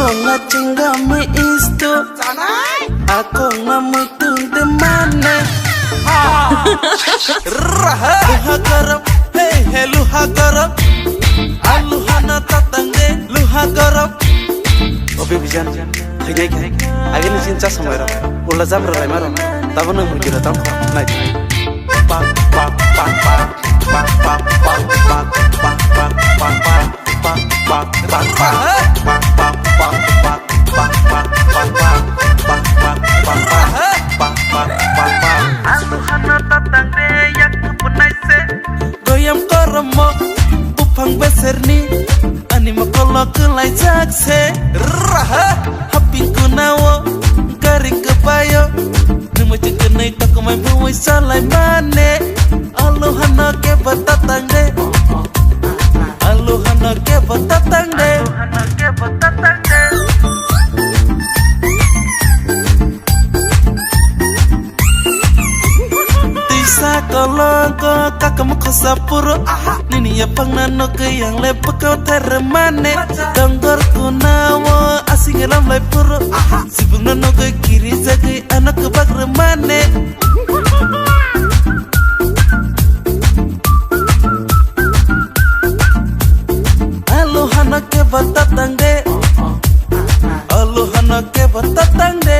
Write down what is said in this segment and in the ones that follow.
Camprona cingame isto aku ngamutung de mana luha garam hey luha garam aluhana tatangde luha garam obe bijan hagay ka agin cinta samara ulla zamra rai maro tabana murgira tam nai pa pa pa pa pa pa pa pa pa pa pa pa pa goyam kormo upang beserni ani makolok kelai jakse raha haping kunawo garing kebayo nemu cekenai tak main buai salai mane aluhana ke batatangde aluhana ke batatangde tisa kolongko kakam khosapuro nini ya pangnano ke yang lepe kau teremane donggor kunawo asing elam lai puro sibung nano ke kiri zagi anak ke bak remane aluhana ke batatangde aluhana ke batatangde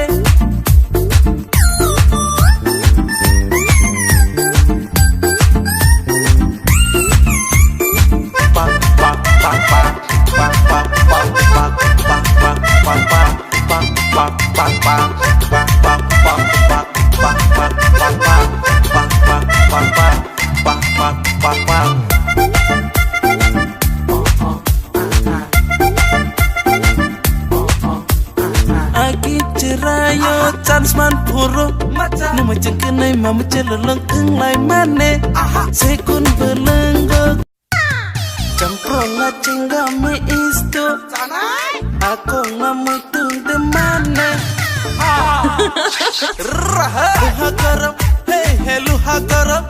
Agi cerayo chance man puro nemu cekenai mamu celeleng kenglai mane sekun belenggo camprona cingame isto aku ngamutung de mana luha garam hey luha garam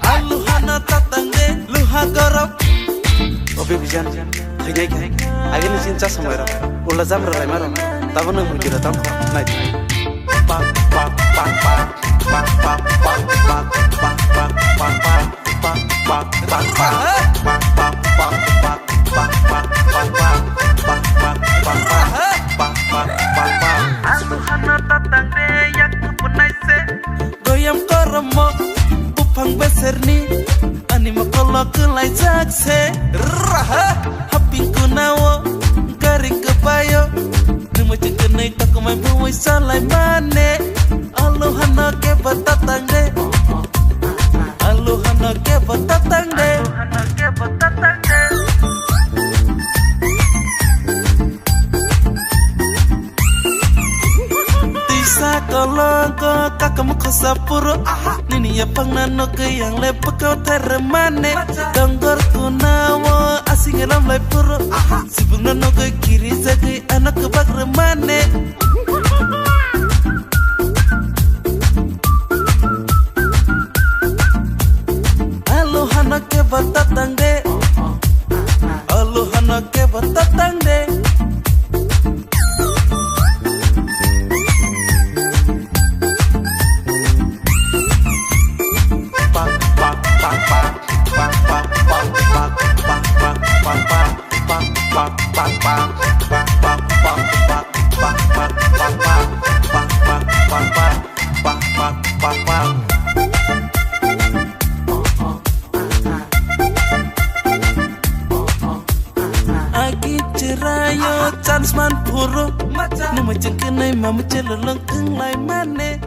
aluhana tatangde luha garam obe bijan hagay ka agin cinta samara ulla zamra rai maro tabana murgira tam nai pa pa pa pa pa pa pa pa pa pa pa pa pa pa goyam kormo upang beserni ani makolok kelai jakse raha haping kunawo garing kebayo nemu cekenai tak main buai salai mane aluhana ke batatangde aluhana ke batatangde tisa kolongko kakam khosapuro nini ya pangnano ke yang lepe kau teremane donggor kunawo asing elam lai puro sibung nano ke kiri zagi anak ke bak remane aluhana ke batatangde aluhana ke batatangde Agi cerayo chance man puro nemu cekenai mamu celeleng kenglai mane